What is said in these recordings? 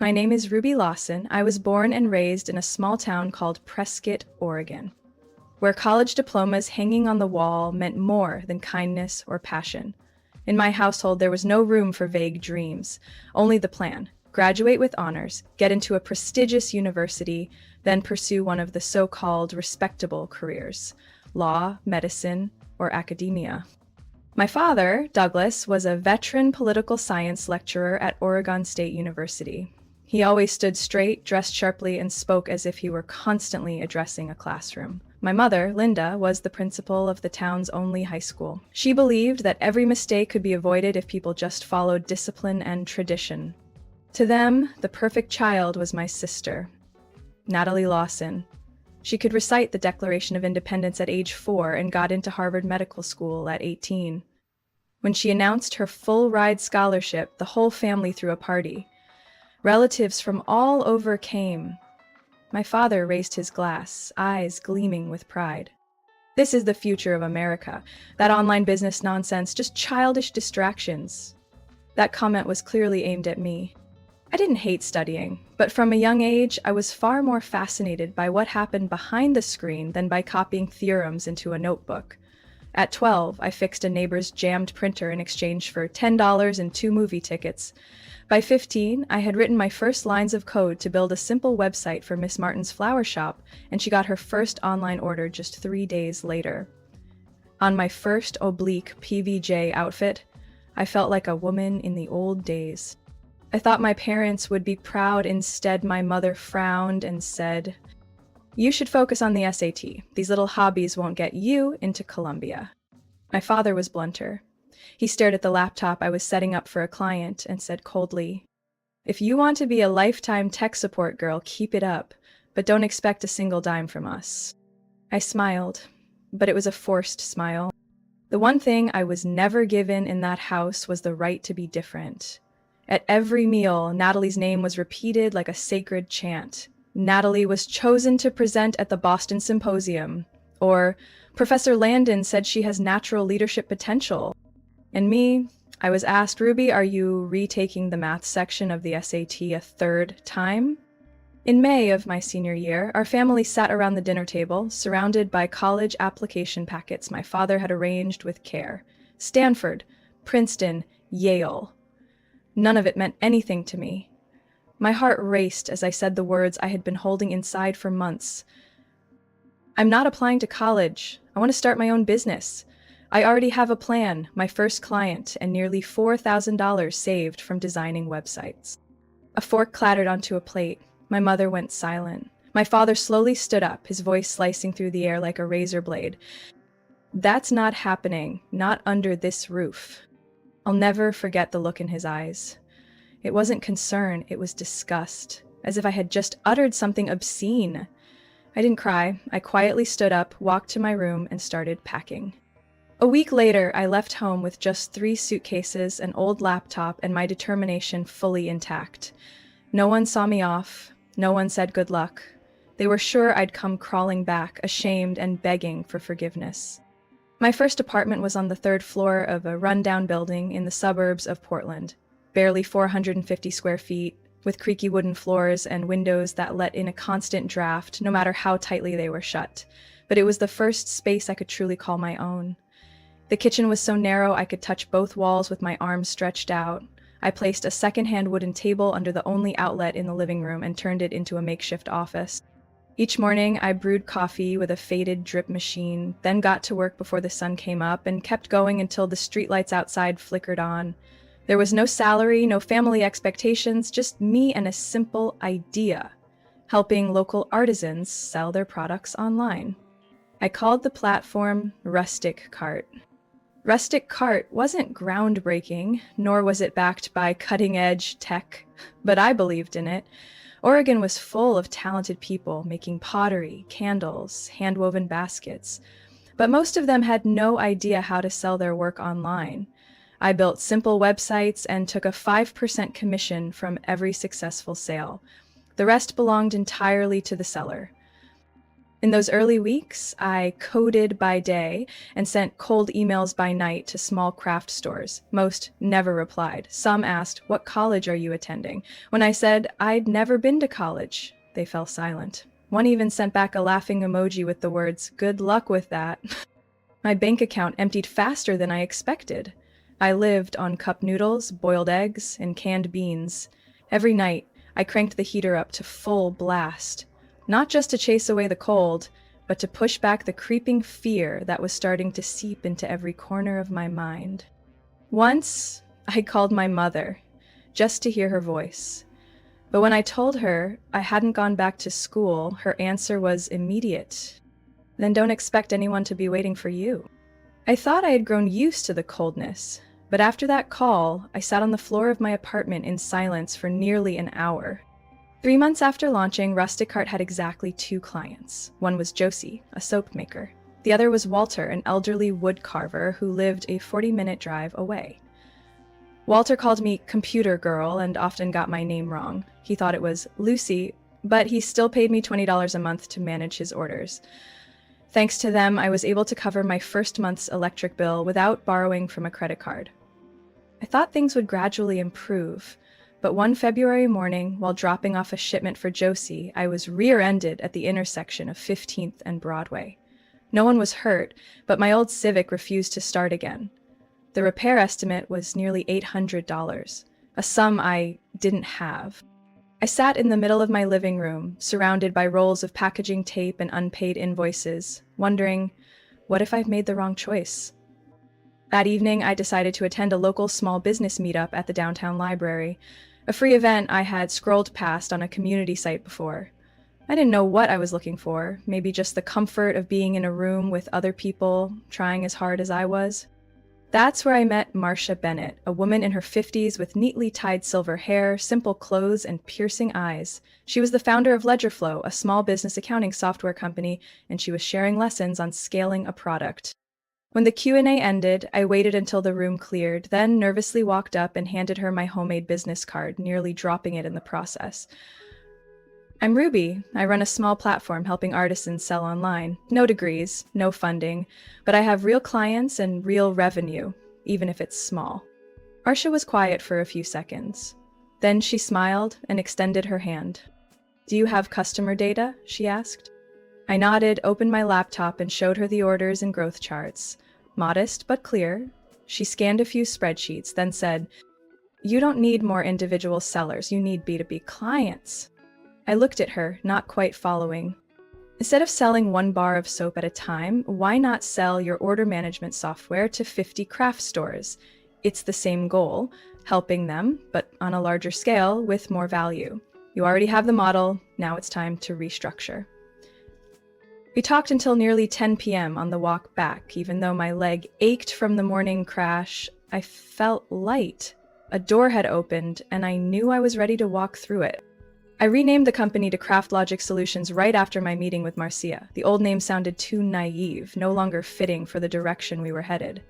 My name is Ruby Lawson. I was born and raised in a small town called Prescott, Oregon, where college diplomas hanging on the wall meant more than kindness or passion. In my household, there was no room for vague dreams, only the plan: graduate with honors, get into a prestigious university, then pursue one of the so-called respectable careers: law, medicine, or academia. My father, Douglas, was a veteran political science lecturer at Oregon State University. He always stood straight, dressed sharply, and spoke as if he were constantly addressing a classroom. My mother, Linda, was the principal of the town's only high school. She believed that every mistake could be avoided if people just followed discipline and tradition. To them, the perfect child was my sister, Natalie Lawson. She could recite the Declaration of Independence at age 4 and got into Harvard Medical School at 18. When she announced her full-ride scholarship, the whole family threw a party. Relatives from all over came. My father raised his glass, eyes gleaming with pride. This is the future of America. That online business nonsense, just childish distractions. That comment was clearly aimed at me. I didn't hate studying, but from a young age, I was far more fascinated by what happened behind the screen than by copying theorems into a notebook. At 12, I fixed a neighbor's jammed printer in exchange for $10 and 2 movie tickets. By 15, I had written my first lines of code to build a simple website for Miss Martin's flower shop, and she got her first online order just 3 days later. On my first oblique PVJ outfit, I felt like a woman in the old days. I thought my parents would be proud. Instead, my mother frowned and said, "You should focus on the SAT. These little hobbies won't get you into Columbia." My father was blunter. He stared at the laptop I was setting up for a client and said coldly, "If you want to be a lifetime tech support girl, keep it up, but don't expect a single dime from us." I smiled, but it was a forced smile. The one thing I was never given in that house was the right to be different. At every meal, Natalie's name was repeated like a sacred chant. Natalie was chosen to present at the Boston Symposium, or Professor Landon said she has natural leadership potential. And me, I was asked, "Ruby, are you retaking the math section of the SAT a 3rd time?" In May of my senior year, our family sat around the dinner table, surrounded by college application packets my father had arranged with care. Stanford, Princeton, Yale. None of it meant anything to me. My heart raced as I said the words I had been holding inside for months. "I'm not applying to college. I want to start my own business. I already have a plan, my first client, and nearly $4,000 saved from designing websites." A fork clattered onto a plate. My mother went silent. My father slowly stood up, his voice slicing through the air like a razor blade. "That's not happening, not under this roof." I'll never forget the look in his eyes. It wasn't concern, it was disgust, as if I had just uttered something obscene. I didn't cry. I quietly stood up, walked to my room, and started packing. A week later, I left home with just 3 suitcases, an old laptop, and my determination fully intact. No one saw me off. No one said good luck. They were sure I'd come crawling back, ashamed and begging for forgiveness. My first apartment was on the 3rd floor of a rundown building in the suburbs of Portland, barely 450 square feet, with creaky wooden floors and windows that let in a constant draft, no matter how tightly they were shut. But it was the first space I could truly call my own. The kitchen was so narrow I could touch both walls with my arms stretched out. I placed a second-hand wooden table under the only outlet in the living room and turned it into a makeshift office. Each morning, I brewed coffee with a faded drip machine, then got to work before the sun came up and kept going until the streetlights outside flickered on. There was no salary, no family expectations, just me and a simple idea: helping local artisans sell their products online. I called the platform Rustic Cart. Rustic Cart wasn't groundbreaking, nor was it backed by cutting-edge tech, but I believed in it. Oregon was full of talented people making pottery, candles, hand-woven baskets, but most of them had no idea how to sell their work online. I built simple websites and took a 5% commission from every successful sale. The rest belonged entirely to the seller. In those early weeks, I coded by day and sent cold emails by night to small craft stores. Most never replied. Some asked, "What college are you attending?" When I said I'd never been to college, they fell silent. One even sent back a laughing emoji with the words, "Good luck with that." My bank account emptied faster than I expected. I lived on cup noodles, boiled eggs, and canned beans. Every night, I cranked the heater up to full blast. Not just to chase away the cold, but to push back the creeping fear that was starting to seep into every corner of my mind. Once, I called my mother, just to hear her voice. But when I told her I hadn't gone back to school, her answer was immediate. "Then don't expect anyone to be waiting for you." I thought I had grown used to the coldness, but after that call, I sat on the floor of my apartment in silence for nearly an hour. 3 months after launching, Rustic Cart had exactly 2 clients. One was Josie, a soap maker. The other was Walter, an elderly wood carver who lived a 40-minute drive away. Walter called me computer girl and often got my name wrong. He thought it was Lucy, but he still paid me $20 a month to manage his orders. Thanks to them, I was able to cover my first month's electric bill without borrowing from a credit card. I thought things would gradually improve, but one February morning, while dropping off a shipment for Josie, I was rear-ended at the intersection of 15th and Broadway. No one was hurt, but my old Civic refused to start again. The repair estimate was nearly $800, a sum I didn't have. I sat in the middle of my living room, surrounded by rolls of packaging tape and unpaid invoices, wondering, what if I've made the wrong choice? That evening, I decided to attend a local small business meetup at the downtown library, a free event I had scrolled past on a community site before. I didn't know what I was looking for, maybe just the comfort of being in a room with other people, trying as hard as I was. That's where I met Marcia Bennett, a woman in her 50s with neatly tied silver hair, simple clothes, and piercing eyes. She was the founder of LedgerFlow, a small business accounting software company, and she was sharing lessons on scaling a product. When the Q&A ended, I waited until the room cleared, then nervously walked up and handed her my homemade business card, nearly dropping it in the process. "I'm Ruby. I run a small platform helping artisans sell online. No degrees, no funding, but I have real clients and real revenue, even if it's small." Marcia was quiet for a few seconds. Then she smiled and extended her hand. "Do you have customer data?" she asked. I nodded, opened my laptop, and showed her the orders and growth charts. Modest but clear. She scanned a few spreadsheets, then said, "You don't need more individual sellers, you need B2B clients." I looked at her, not quite following. Instead of selling 1 bar of soap at a time, why not sell your order management software to 50 craft stores? It's the same goal, helping them, but on a larger scale with more value. You already have the model, now it's time to restructure. We talked until nearly 10 p.m. on the walk back. Even though my leg ached from the morning crash, I felt light. A door had opened, and I knew I was ready to walk through it. I renamed the company to Craft Logic Solutions right after my meeting with Marcia. The old name sounded too naive, no longer fitting for the direction we were headed.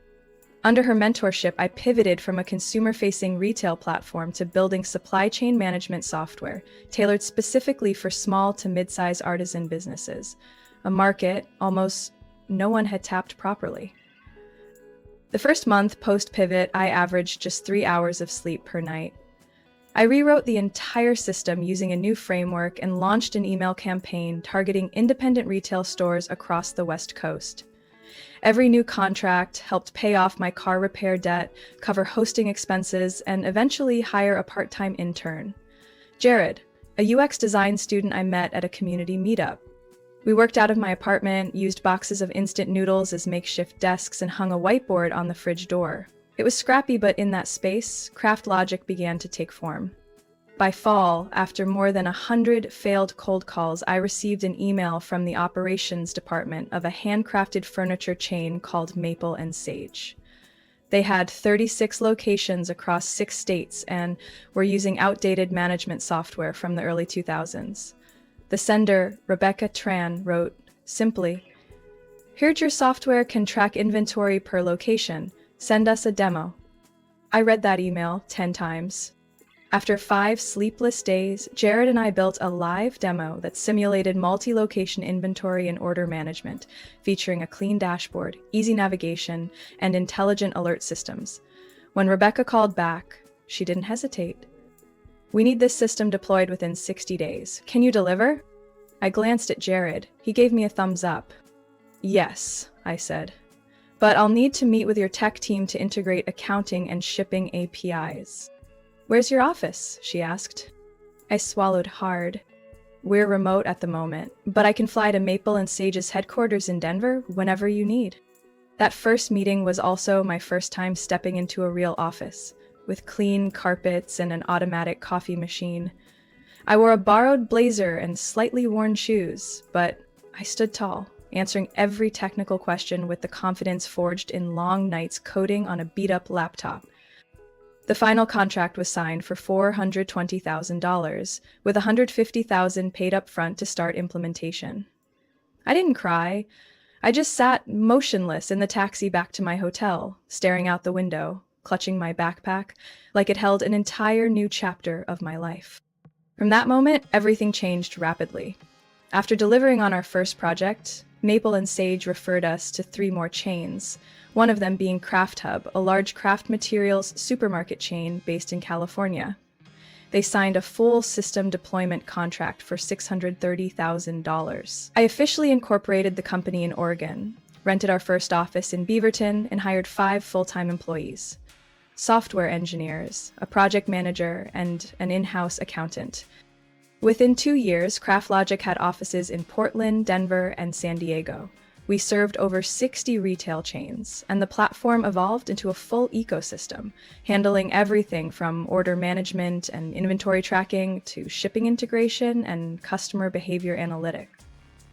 Under her mentorship, I pivoted from a consumer-facing retail platform to building supply chain management software, tailored specifically for small to mid-size artisan businesses, a market almost no one had tapped properly. The first month post-pivot, I averaged just 3 hours of sleep per night. I rewrote the entire system using a new framework and launched an email campaign targeting independent retail stores across the West Coast. Every new contract helped pay off my car repair debt, cover hosting expenses, and eventually hire a part-time intern, Jared, a UX design student I met at a community meetup. We worked out of my apartment, used boxes of instant noodles as makeshift desks, and hung a whiteboard on the fridge door. It was scrappy, but in that space, Craft Logic began to take form. By fall, after more than 100 failed cold calls, I received an email from the operations department of a handcrafted furniture chain called Maple and Sage. They had 36 locations across 6 states and were using outdated management software from the early 2000s. The sender, Rebecca Tran, wrote, simply, "Heard your software can track inventory per location. Send us a demo." I read that email 10 times. After 5 sleepless days, Jared and I built a live demo that simulated multi-location inventory and order management, featuring a clean dashboard, easy navigation, and intelligent alert systems. When Rebecca called back, she didn't hesitate. "We need this system deployed within 60 days. Can you deliver?" I glanced at Jared. He gave me a thumbs up. "Yes," I said. "But I'll need to meet with your tech team to integrate accounting and shipping APIs." "Where's your office?" she asked. I swallowed hard. "We're remote at the moment, but I can fly to Maple and Sage's headquarters in Denver whenever you need." That first meeting was also my first time stepping into a real office, with clean carpets and an automatic coffee machine. I wore a borrowed blazer and slightly worn shoes, but I stood tall, answering every technical question with the confidence forged in long nights coding on a beat-up laptop. The final contract was signed for $420,000, with $150,000 paid up front to start implementation. I didn't cry. I just sat motionless in the taxi back to my hotel, staring out the window, clutching my backpack, like it held an entire new chapter of my life. From that moment, everything changed rapidly. After delivering on our first project, Maple and Sage referred us to 3 more chains, one of them being Craft Hub, a large craft materials supermarket chain based in California. They signed a full system deployment contract for $630,000. I officially incorporated the company in Oregon, rented our first office in Beaverton, and hired 5 full-time employees: software engineers, a project manager, and an in-house accountant. Within 2 years, CraftLogic had offices in Portland, Denver, and San Diego. We served over 60 retail chains, and the platform evolved into a full ecosystem, handling everything from order management and inventory tracking to shipping integration and customer behavior analytics.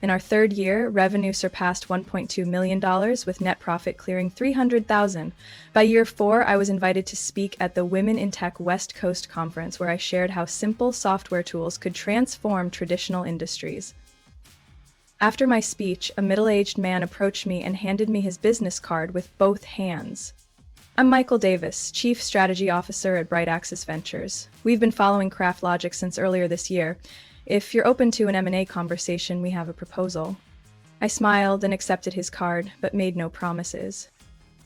In our 3rd year, revenue surpassed $1.2 million, with net profit clearing $300,000. By year 4, I was invited to speak at the Women in Tech West Coast Conference, where I shared how simple software tools could transform traditional industries. After my speech, a middle-aged man approached me and handed me his business card with both hands. "I'm Michael Davis, Chief Strategy Officer at Bright Axis Ventures. We've been following CraftLogic since earlier this year. If you're open to an M&A conversation, we have a proposal." I smiled and accepted his card, but made no promises.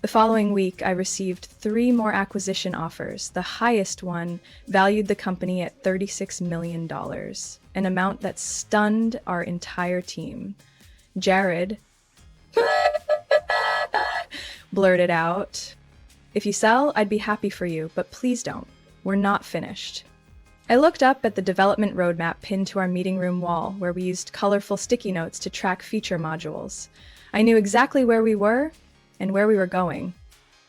The following week, I received 3 more acquisition offers. The highest one valued the company at $36 million, an amount that stunned our entire team. Jared blurted out, "If you sell, I'd be happy for you, but please don't. We're not finished." I looked up at the development roadmap pinned to our meeting room wall, where we used colorful sticky notes to track feature modules. I knew exactly where we were and where we were going.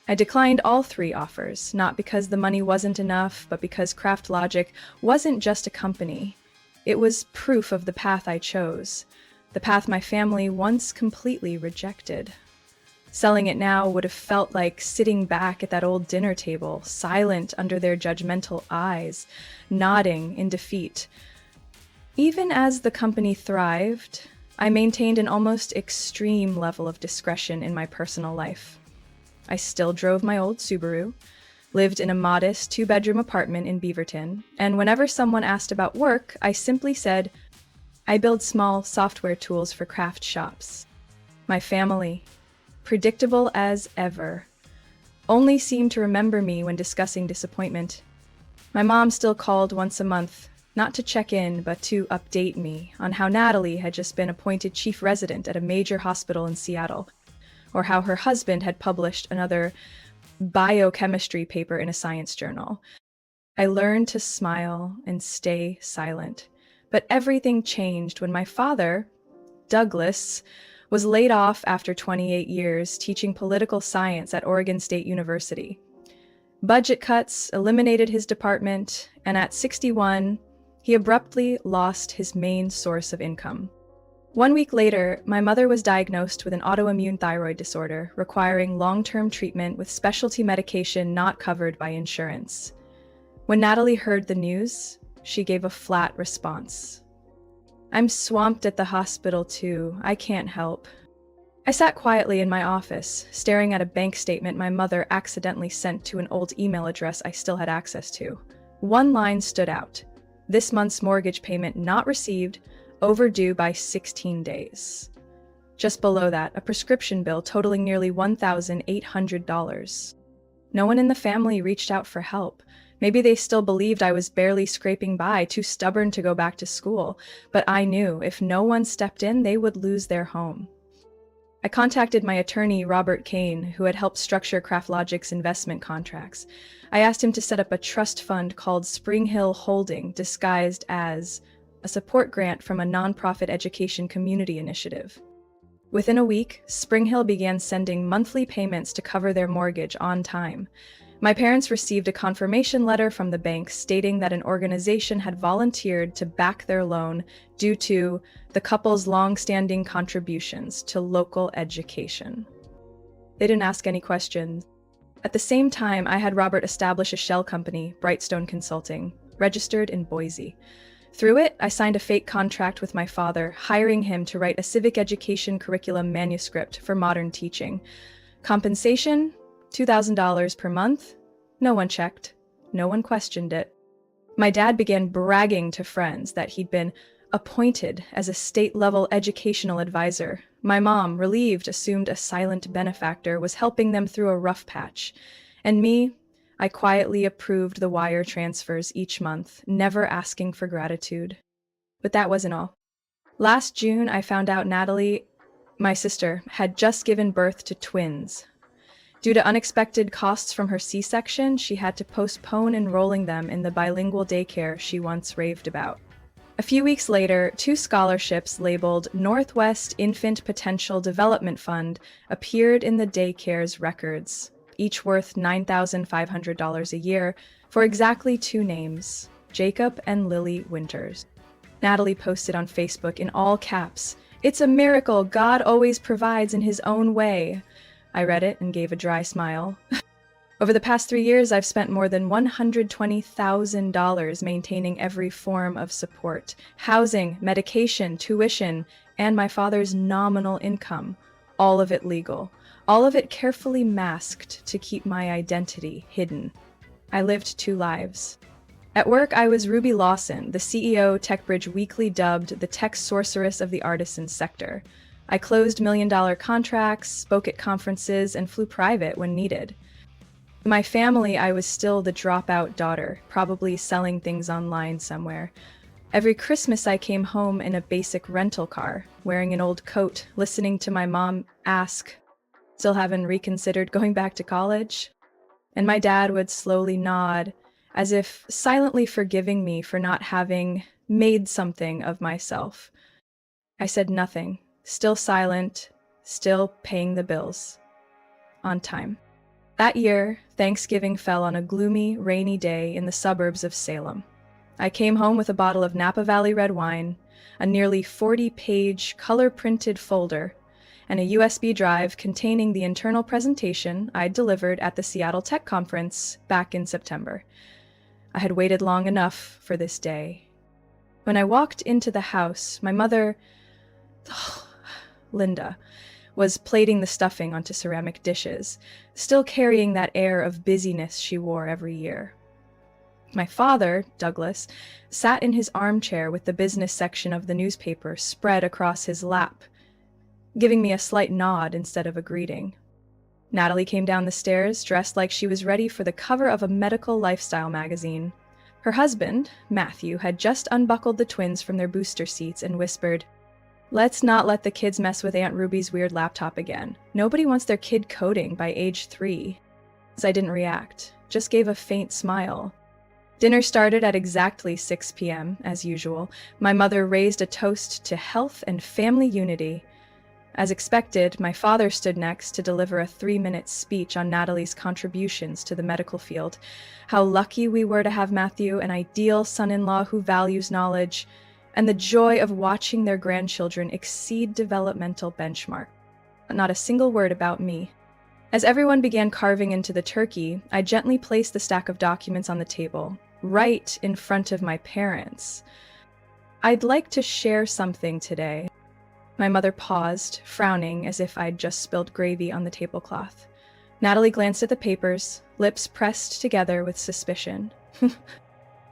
I declined all 3 offers, not because the money wasn't enough, but because CraftLogic wasn't just a company. It was proof of the path I chose, the path my family once completely rejected. Selling it now would have felt like sitting back at that old dinner table, silent under their judgmental eyes, nodding in defeat. Even as the company thrived, I maintained an almost extreme level of discretion in my personal life. I still drove my old Subaru, lived in a modest 2-bedroom apartment in Beaverton, and whenever someone asked about work, I simply said, "I build small software tools for craft shops." My family, predictable as ever, only seemed to remember me when discussing disappointment. My mom still called once a month, not to check in, but to update me on how Natalie had just been appointed chief resident at a major hospital in Seattle, or how her husband had published another biochemistry paper in a science journal. I learned to smile and stay silent, but everything changed when my father, Douglas, was laid off after 28 years teaching political science at Oregon State University. Budget cuts eliminated his department, and at 61, he abruptly lost his main source of income. 1 week later, my mother was diagnosed with an autoimmune thyroid disorder requiring long-term treatment with specialty medication not covered by insurance. When Natalie heard the news, she gave a flat response. "I'm swamped at the hospital too. I can't help." I sat quietly in my office, staring at a bank statement my mother accidentally sent to an old email address I still had access to. One line stood out: this month's mortgage payment not received, overdue by 16 days. Just below that, a prescription bill totaling nearly $1,800. No one in the family reached out for help. Maybe they still believed I was barely scraping by, too stubborn to go back to school, but I knew if no one stepped in, they would lose their home. I contacted my attorney, Robert Kane, who had helped structure CraftLogic's investment contracts. I asked him to set up a trust fund called Spring Hill Holding, disguised as a support grant from a nonprofit education community initiative. Within a week, Spring Hill began sending monthly payments to cover their mortgage on time. My parents received a confirmation letter from the bank stating that an organization had volunteered to back their loan due to the couple's long-standing contributions to local education. They didn't ask any questions. At the same time, I had Robert establish a shell company, Brightstone Consulting, registered in Boise. Through it, I signed a fake contract with my father, hiring him to write a civic education curriculum manuscript for modern teaching. Compensation? $2,000 per month? No one checked. No one questioned it. My dad began bragging to friends that he'd been appointed as a state-level educational advisor. My mom, relieved, assumed a silent benefactor was helping them through a rough patch. And me, I quietly approved the wire transfers each month, never asking for gratitude. But that wasn't all. Last June, I found out Natalie, my sister, had just given birth to twins. Due to unexpected costs from her C-section, she had to postpone enrolling them in the bilingual daycare she once raved about. A few weeks later, 2 scholarships labeled Northwest Infant Potential Development Fund appeared in the daycare's records, each worth $9,500 a year, for exactly 2 names, Jacob and Lily Winters. Natalie posted on Facebook in all caps, "It's a miracle, God always provides in his own way." I read it and gave a dry smile. Over the past 3 years, I've spent more than $120,000 maintaining every form of support: housing, medication, tuition, and my father's nominal income. All of it legal. All of it carefully masked to keep my identity hidden. I lived 2 lives. At work, I was Ruby Lawson, the CEO TechBridge Weekly dubbed the tech sorceress of the artisan sector. I closed million-dollar contracts, spoke at conferences, and flew private when needed. In my family, I was still the dropout daughter, probably selling things online somewhere. Every Christmas, I came home in a basic rental car, wearing an old coat, listening to my mom ask, "Still haven't reconsidered going back to college?" And my dad would slowly nod, as if silently forgiving me for not having made something of myself. I said nothing, still silent, still paying the bills. On time. That year, Thanksgiving fell on a gloomy, rainy day in the suburbs of Salem. I came home with a bottle of Napa Valley red wine, a nearly 40-page color-printed folder, and a USB drive containing the internal presentation I'd delivered at the Seattle Tech Conference back in September. I had waited long enough for this day. When I walked into the house, my mother, Linda, was plating the stuffing onto ceramic dishes, still carrying that air of busyness she wore every year. My father, Douglas, sat in his armchair with the business section of the newspaper spread across his lap, giving me a slight nod instead of a greeting. Natalie came down the stairs, dressed like she was ready for the cover of a medical lifestyle magazine. Her husband, Matthew, had just unbuckled the twins from their booster seats and whispered, "Let's not let the kids mess with Aunt Ruby's weird laptop again. Nobody wants their kid coding by age 3. So I didn't react, just gave a faint smile. Dinner started at exactly 6 p.m., as usual. My mother raised a toast to health and family unity. As expected, my father stood next to deliver a 3-minute speech on Natalie's contributions to the medical field, how lucky we were to have Matthew, an ideal son-in-law who values knowledge, and the joy of watching their grandchildren exceed developmental benchmark. Not a single word about me. As everyone began carving into the turkey, I gently placed the stack of documents on the table, right in front of my parents. "I'd like to share something today." My mother paused, frowning as if I'd just spilled gravy on the tablecloth. Natalie glanced at the papers, lips pressed together with suspicion.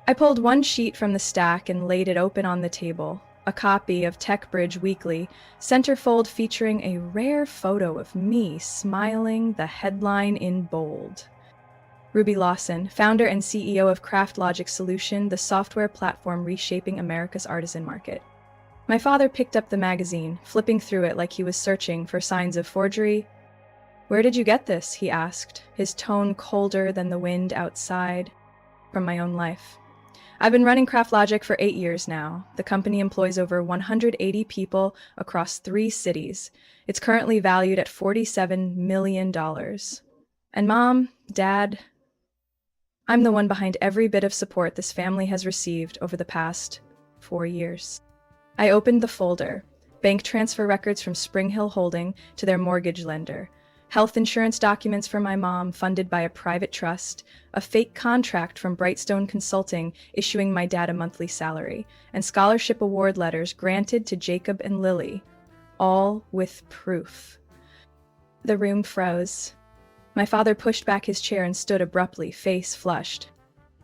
I pulled one sheet from the stack and laid it open on the table. A copy of TechBridge Weekly, centerfold featuring a rare photo of me smiling, the headline in bold. Ruby Lawson, founder and CEO of CraftLogic Solution, the software platform reshaping America's artisan market. My father picked up the magazine, flipping through it like he was searching for signs of forgery. "Where did you get this?" he asked, his tone colder than the wind outside. "From my own life. I've been running CraftLogic for 8 years now. The company employs over 180 people across 3 cities. It's currently valued at $47 million. And Mom, Dad, I'm the one behind every bit of support this family has received over the past 4 years." I opened the folder. Bank transfer records from Spring Hill Holding to their mortgage lender. Health insurance documents for my mom funded by a private trust. A fake contract from Brightstone Consulting issuing my dad a monthly salary. And scholarship award letters granted to Jacob and Lily. All with proof. The room froze. My father pushed back his chair and stood abruptly, face flushed.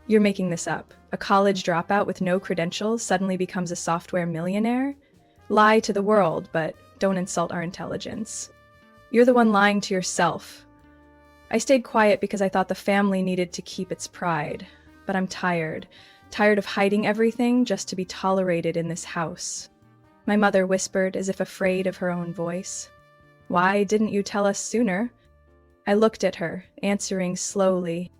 "You're making this up. A college dropout with no credentials suddenly becomes a software millionaire? Lie to the world, but don't insult our intelligence. You're the one lying to yourself." I stayed quiet because I thought the family needed to keep its pride. But I'm tired of hiding everything just to be tolerated in this house. My mother whispered, as if afraid of her own voice. "Why didn't you tell us sooner?" I looked at her, answering slowly.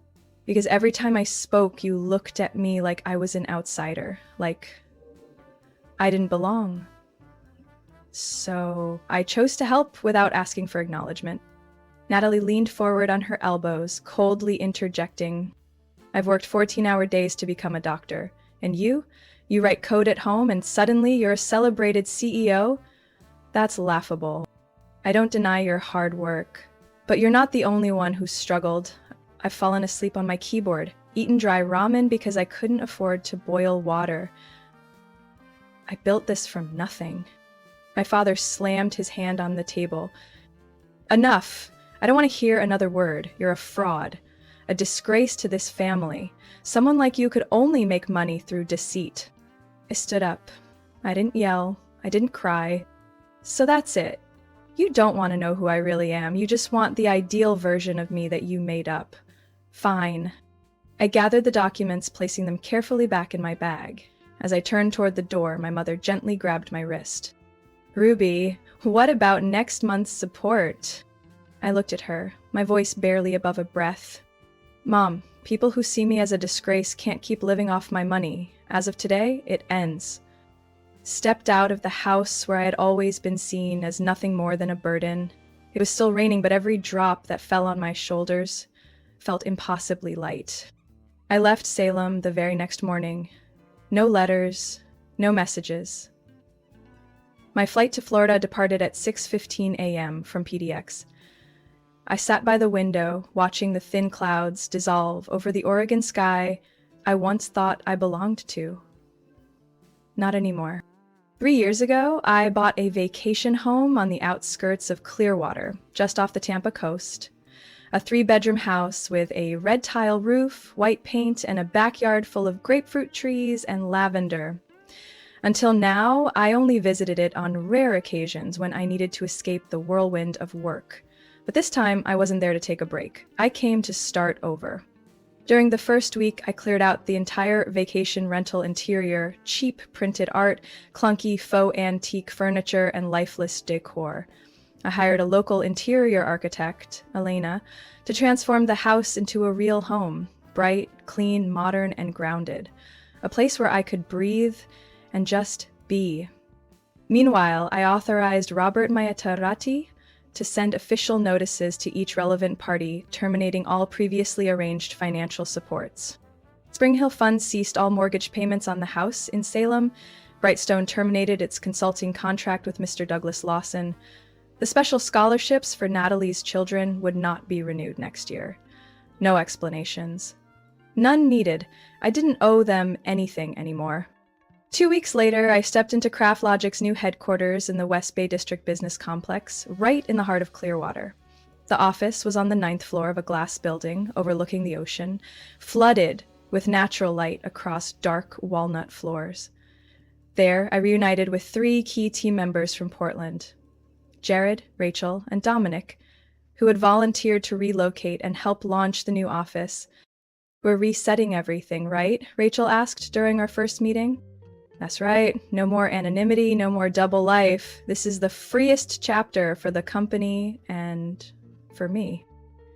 "Because every time I spoke, you looked at me like I was an outsider, like I didn't belong. So I chose to help without asking for acknowledgement." Natalie leaned forward on her elbows, coldly interjecting, "I've worked 14-hour days to become a doctor. And you write code at home and suddenly you're a celebrated CEO? That's laughable. I don't deny your hard work. But you're not the only one who's struggled. I've fallen asleep on my keyboard, eaten dry ramen because I couldn't afford to boil water. I built this from nothing." My father slammed his hand on the table. "Enough! I don't want to hear another word. You're a fraud. A disgrace to this family. Someone like you could only make money through deceit." I stood up. I didn't yell. I didn't cry. "So that's it. You don't want to know who I really am. You just want the ideal version of me that you made up. Fine." I gathered the documents, placing them carefully back in my bag. As I turned toward the door, my mother gently grabbed my wrist. "Ruby, what about next month's support?" I looked at her, my voice barely above a breath. "Mom, people who see me as a disgrace can't keep living off my money. As of today, it ends." Stepped out of the house where I had always been seen as nothing more than a burden. It was still raining, but every drop that fell on my shoulders felt impossibly light. I left Salem the very next morning. No letters, no messages. My flight to Florida departed at 6:15 a.m. from PDX. I sat by the window, watching the thin clouds dissolve over the Oregon sky I once thought I belonged to. Not anymore. 3 years ago, I bought a vacation home on the outskirts of Clearwater, just off the Tampa coast. A 3-bedroom house with a red tile roof, white paint, and a backyard full of grapefruit trees and lavender. Until now, I only visited it on rare occasions when I needed to escape the whirlwind of work. But this time, I wasn't there to take a break. I came to start over. During the first week, I cleared out the entire vacation rental interior, cheap printed art, clunky faux antique furniture, and lifeless decor. I hired a local interior architect, Elena, to transform the house into a real home, bright, clean, modern, and grounded. A place where I could breathe and just be. Meanwhile, I authorized Robert Maetarati to send official notices to each relevant party, terminating all previously arranged financial supports. Spring Hill Funds ceased all mortgage payments on the house in Salem. Brightstone terminated its consulting contract with Mr. Douglas Lawson. The special scholarships for Natalie's children would not be renewed next year. No explanations. None needed. I didn't owe them anything anymore. 2 weeks later, I stepped into CraftLogic's new headquarters in the West Bay District Business Complex, right in the heart of Clearwater. The office was on the 9th floor of a glass building overlooking the ocean, flooded with natural light across dark walnut floors. There, I reunited with 3 key team members from Portland: Jared, Rachel, and Dominic, who had volunteered to relocate and help launch the new office. "We're resetting everything, right?" Rachel asked during our first meeting. "That's right. No more anonymity, no more double life. This is the freest chapter for the company and for me."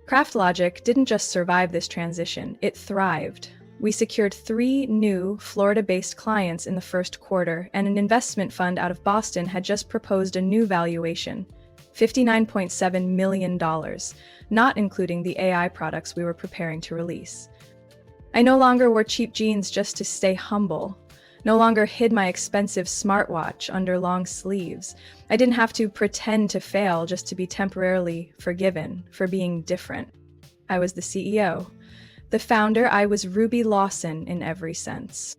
CraftLogic didn't just survive this transition, it thrived. We secured 3 new Florida-based clients in the first quarter, and an investment fund out of Boston had just proposed a new valuation, $59.7 million, not including the AI products we were preparing to release. I no longer wore cheap jeans just to stay humble. No longer hid my expensive smartwatch under long sleeves. I didn't have to pretend to fail just to be temporarily forgiven for being different. I was the CEO. The founder. I was Ruby Lawson in every sense.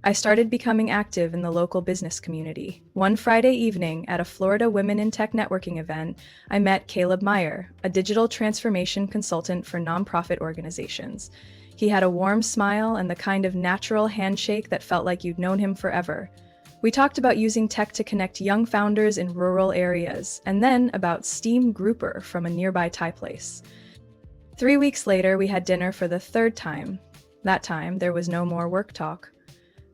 I started becoming active in the local business community. One Friday evening at a Florida Women in Tech networking event, I met Caleb Meyer, a digital transformation consultant for nonprofit organizations. He had a warm smile and the kind of natural handshake that felt like you'd known him forever. We talked about using tech to connect young founders in rural areas, and then about steam grouper from a nearby Thai place. 3 weeks later, we had dinner for the 3rd time. That time, there was no more work talk.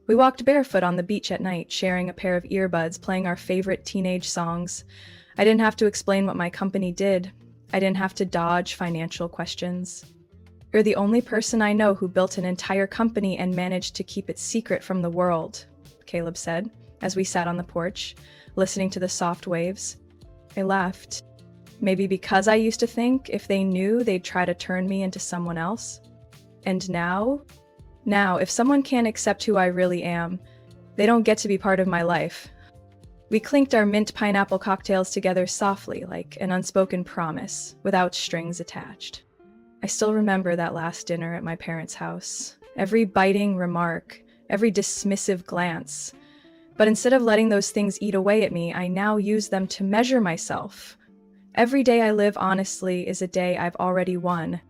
We walked barefoot on the beach at night, sharing a pair of earbuds, playing our favorite teenage songs. I didn't have to explain what my company did. I didn't have to dodge financial questions. "You're the only person I know who built an entire company and managed to keep it secret from the world," Caleb said, as we sat on the porch, listening to the soft waves. I laughed. Maybe because I used to think if they knew, they'd try to turn me into someone else. And now, if someone can't accept who I really am, they don't get to be part of my life. We clinked our mint pineapple cocktails together softly, like an unspoken promise, without strings attached. I still remember that last dinner at my parents' house. Every biting remark, every dismissive glance. But instead of letting those things eat away at me, I now use them to measure myself. Every day I live honestly is a day I've already won.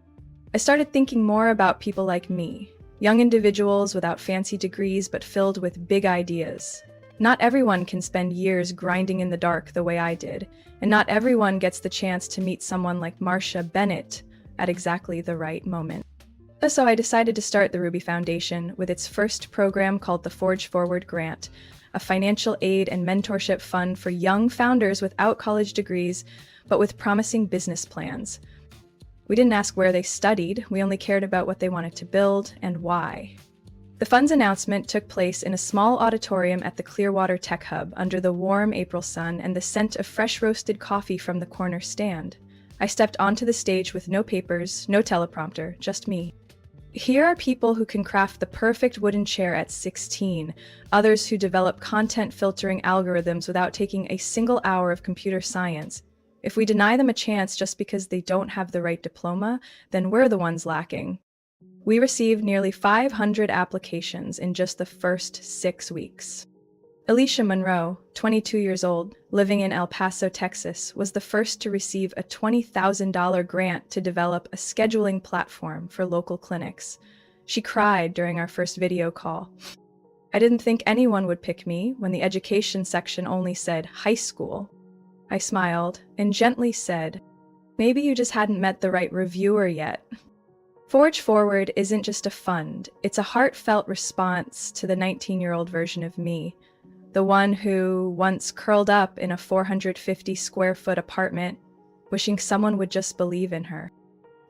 I started thinking more about people like me, young individuals without fancy degrees but filled with big ideas. Not everyone can spend years grinding in the dark the way I did, and not everyone gets the chance to meet someone like Marcia Bennett at exactly the right moment. So I decided to start the Ruby Foundation with its first program called the Forge Forward Grant, a financial aid and mentorship fund for young founders without college degrees, but with promising business plans. We didn't ask where they studied, we only cared about what they wanted to build and why. The fund's announcement took place in a small auditorium at the Clearwater Tech Hub under the warm April sun and the scent of fresh roasted coffee from the corner stand. I stepped onto the stage with no papers, no teleprompter, just me. Here are people who can craft the perfect wooden chair at 16, others who develop content filtering algorithms without taking a single hour of computer science. If we deny them a chance just because they don't have the right diploma, then we're the ones lacking. We received nearly 500 applications in just the first 6 weeks. Alicia Monroe, 22 years old, living in El Paso, Texas, was the first to receive a $20,000 grant to develop a scheduling platform for local clinics. She cried during our first video call. I didn't think anyone would pick me when the education section only said high school. I smiled and gently said, "Maybe you just hadn't met the right reviewer yet." Forge Forward isn't just a fund, it's a heartfelt response to the 19-year-old version of me, the one who once curled up in a 450 square foot apartment, wishing someone would just believe in her.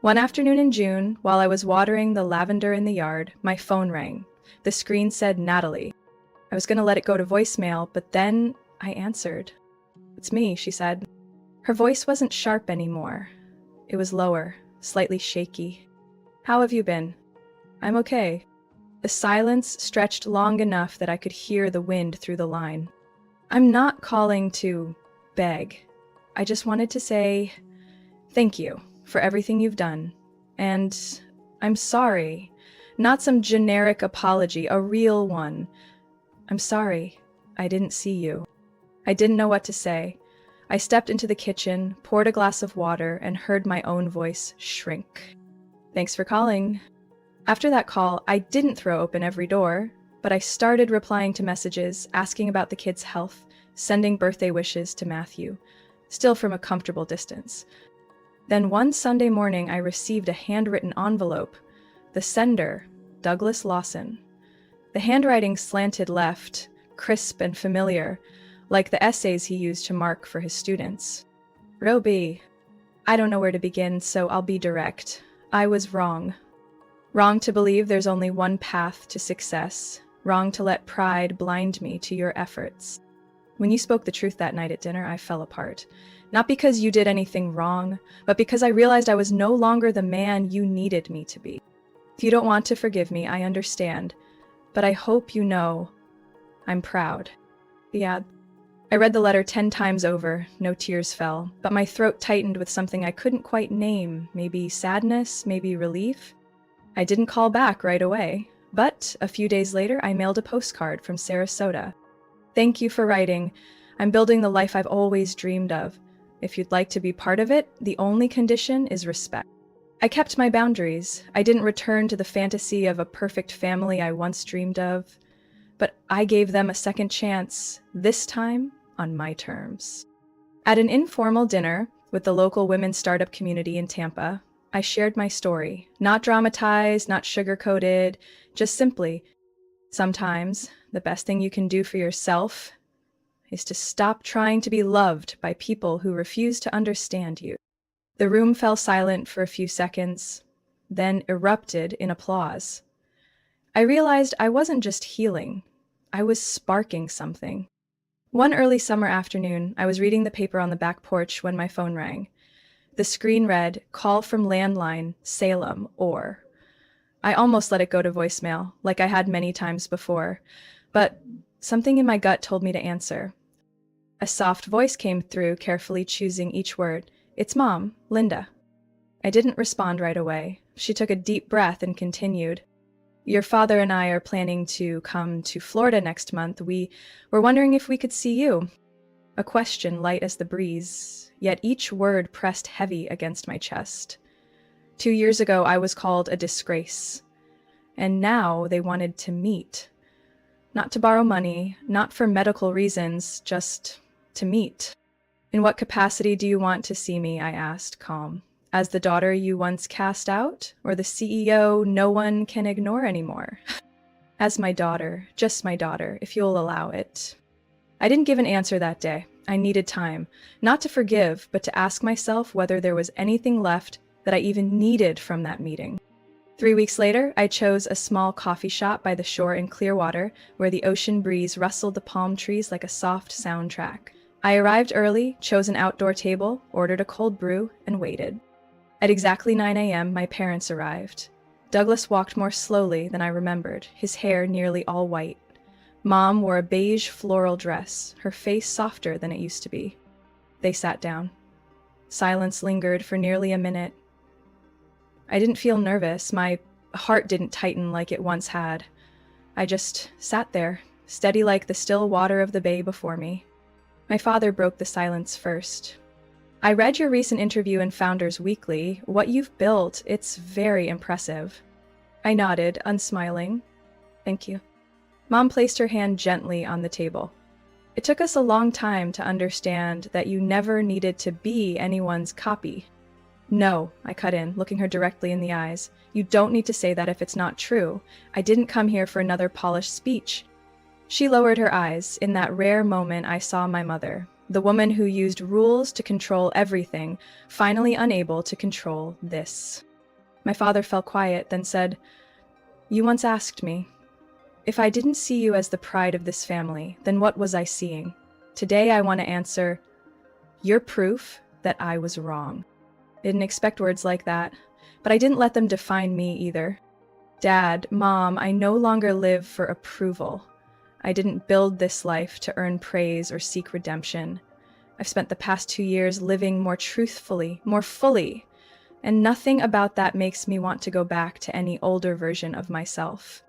One afternoon in June, while I was watering the lavender in the yard, my phone rang. The screen said Natalie. I was going to let it go to voicemail, but then I answered. "It's me," she said. Her voice wasn't sharp anymore. It was lower, slightly shaky. "How have you been?" "I'm okay." The silence stretched long enough that I could hear the wind through the line. "I'm not calling to beg. I just wanted to say thank you for everything you've done. And I'm sorry. Not some generic apology, a real one. I'm sorry. I didn't see you." I didn't know what to say. I stepped into the kitchen, poured a glass of water, and heard my own voice shrink. "Thanks for calling." After that call, I didn't throw open every door, but I started replying to messages, asking about the kids' health, sending birthday wishes to Matthew, still from a comfortable distance. Then one Sunday morning, I received a handwritten envelope. The sender, Douglas Lawson. The handwriting slanted left, crisp and familiar, like the essays he used to mark for his students. Roby, I don't know where to begin, so I'll be direct. I was wrong. Wrong to believe there's only one path to success. Wrong to let pride blind me to your efforts. When you spoke the truth that night at dinner, I fell apart. Not because you did anything wrong, but because I realized I was no longer the man you needed me to be. If you don't want to forgive me, I understand. But I hope you know I'm proud. Yeah. I read the letter 10 times over, no tears fell, but my throat tightened with something I couldn't quite name, maybe sadness, maybe relief. I didn't call back right away, but a few days later I mailed a postcard from Sarasota. Thank you for writing. I'm building the life I've always dreamed of. If you'd like to be part of it, the only condition is respect. I kept my boundaries. I didn't return to the fantasy of a perfect family I once dreamed of, but I gave them a second chance, this time on my terms. At an informal dinner with the local women's startup community in Tampa, I shared my story, not dramatized, not sugar-coated, just simply, sometimes the best thing you can do for yourself is to stop trying to be loved by people who refuse to understand you. The room fell silent for a few seconds, then erupted in applause. I realized I wasn't just healing, I was sparking something. One early summer afternoon, I was reading the paper on the back porch when my phone rang. The screen read, "Call from landline, Salem, or." I almost let it go to voicemail, like I had many times before, but something in my gut told me to answer. A soft voice came through, carefully choosing each word. "It's Mom, Linda." I didn't respond right away. She took a deep breath and continued. "Your father and I are planning to come to Florida next month. We were wondering if we could see you." A question light as the breeze, yet each word pressed heavy against my chest. 2 years ago, I was called a disgrace. And now they wanted to meet. Not to borrow money, not for medical reasons, just to meet. "In what capacity do you want to see me?" I asked, calm. "As the daughter you once cast out, or the CEO no one can ignore anymore?" "As my daughter, just my daughter, if you'll allow it." I didn't give an answer that day. I needed time, not to forgive, but to ask myself whether there was anything left that I even needed from that meeting. 3 weeks later, I chose a small coffee shop by the shore in Clearwater, where the ocean breeze rustled the palm trees like a soft soundtrack. I arrived early, chose an outdoor table, ordered a cold brew, and waited. At exactly 9 a.m., my parents arrived. Douglas walked more slowly than I remembered, his hair nearly all white. Mom wore a beige floral dress, her face softer than it used to be. They sat down. Silence lingered for nearly a minute. I didn't feel nervous. My heart didn't tighten like it once had. I just sat there, steady like the still water of the bay before me. My father broke the silence first. "I read your recent interview in Founders Weekly. What you've built, it's very impressive." I nodded, unsmiling. "Thank you." Mom placed her hand gently on the table. "It took us a long time to understand that you never needed to be anyone's copy." "No," I cut in, looking her directly in the eyes. "You don't need to say that if it's not true. I didn't come here for another polished speech." She lowered her eyes. In that rare moment, I saw my mother, the woman who used rules to control everything, finally unable to control this. My father fell quiet, then said, "You once asked me, if I didn't see you as the pride of this family, then what was I seeing? Today I want to answer, you're proof that I was wrong." I didn't expect words like that, but I didn't let them define me either. "Dad, Mom, I no longer live for approval. I didn't build this life to earn praise or seek redemption. I've spent the past 2 years living more truthfully, more fully, and nothing about that makes me want to go back to any older version of myself."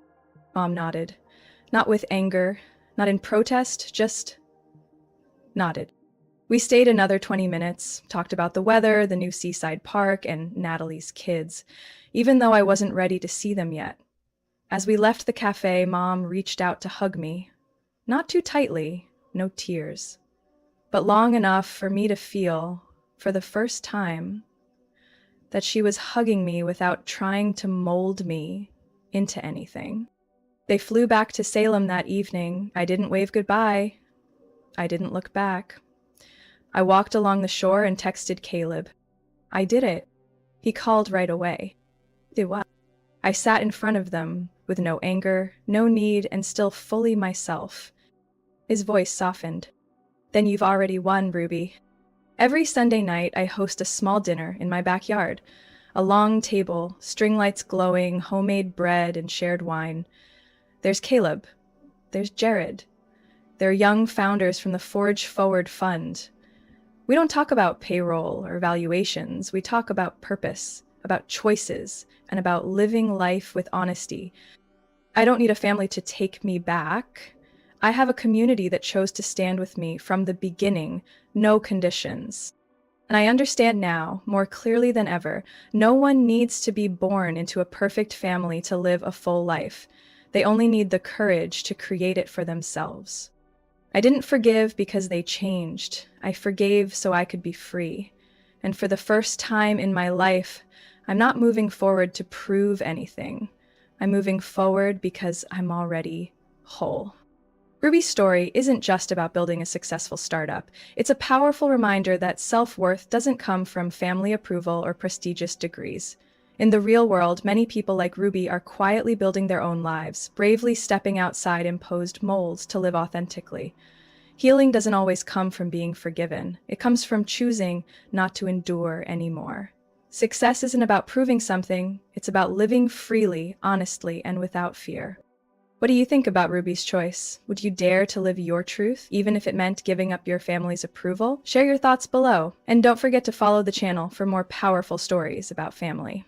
Mom nodded. Not with anger, not in protest, just nodded. We stayed another 20 minutes, talked about the weather, the new seaside park, and Natalie's kids, even though I wasn't ready to see them yet. As we left the cafe, Mom reached out to hug me. Not too tightly, no tears, but long enough for me to feel, for the first time, that she was hugging me without trying to mold me into anything. They flew back to Salem that evening. I didn't wave goodbye. I didn't look back. I walked along the shore and texted Caleb. I did it. He called right away. Did what? I sat in front of them with no anger, no need, and still fully myself. His voice softened. Then you've already won, Ruby. Every Sunday night, I host a small dinner in my backyard. A long table, string lights glowing, homemade bread, and shared wine. There's Caleb. There's Jared. They're young founders from the Forge Forward Fund. We don't talk about payroll or valuations. We talk about purpose, about choices, and about living life with honesty. I don't need a family to take me back. I have a community that chose to stand with me from the beginning, no conditions. And I understand now, more clearly than ever, no one needs to be born into a perfect family to live a full life. They only need the courage to create it for themselves. I didn't forgive because they changed. I forgave so I could be free. And for the first time in my life, I'm not moving forward to prove anything. I'm moving forward because I'm already whole. Ruby's story isn't just about building a successful startup. It's a powerful reminder that self-worth doesn't come from family approval or prestigious degrees. In the real world, many people like Ruby are quietly building their own lives, bravely stepping outside imposed molds to live authentically. Healing doesn't always come from being forgiven. It comes from choosing not to endure anymore. Success isn't about proving something. It's about living freely, honestly, and without fear. What do you think about Ruby's choice? Would you dare to live your truth, even if it meant giving up your family's approval? Share your thoughts below, and don't forget to follow the channel for more powerful stories about family.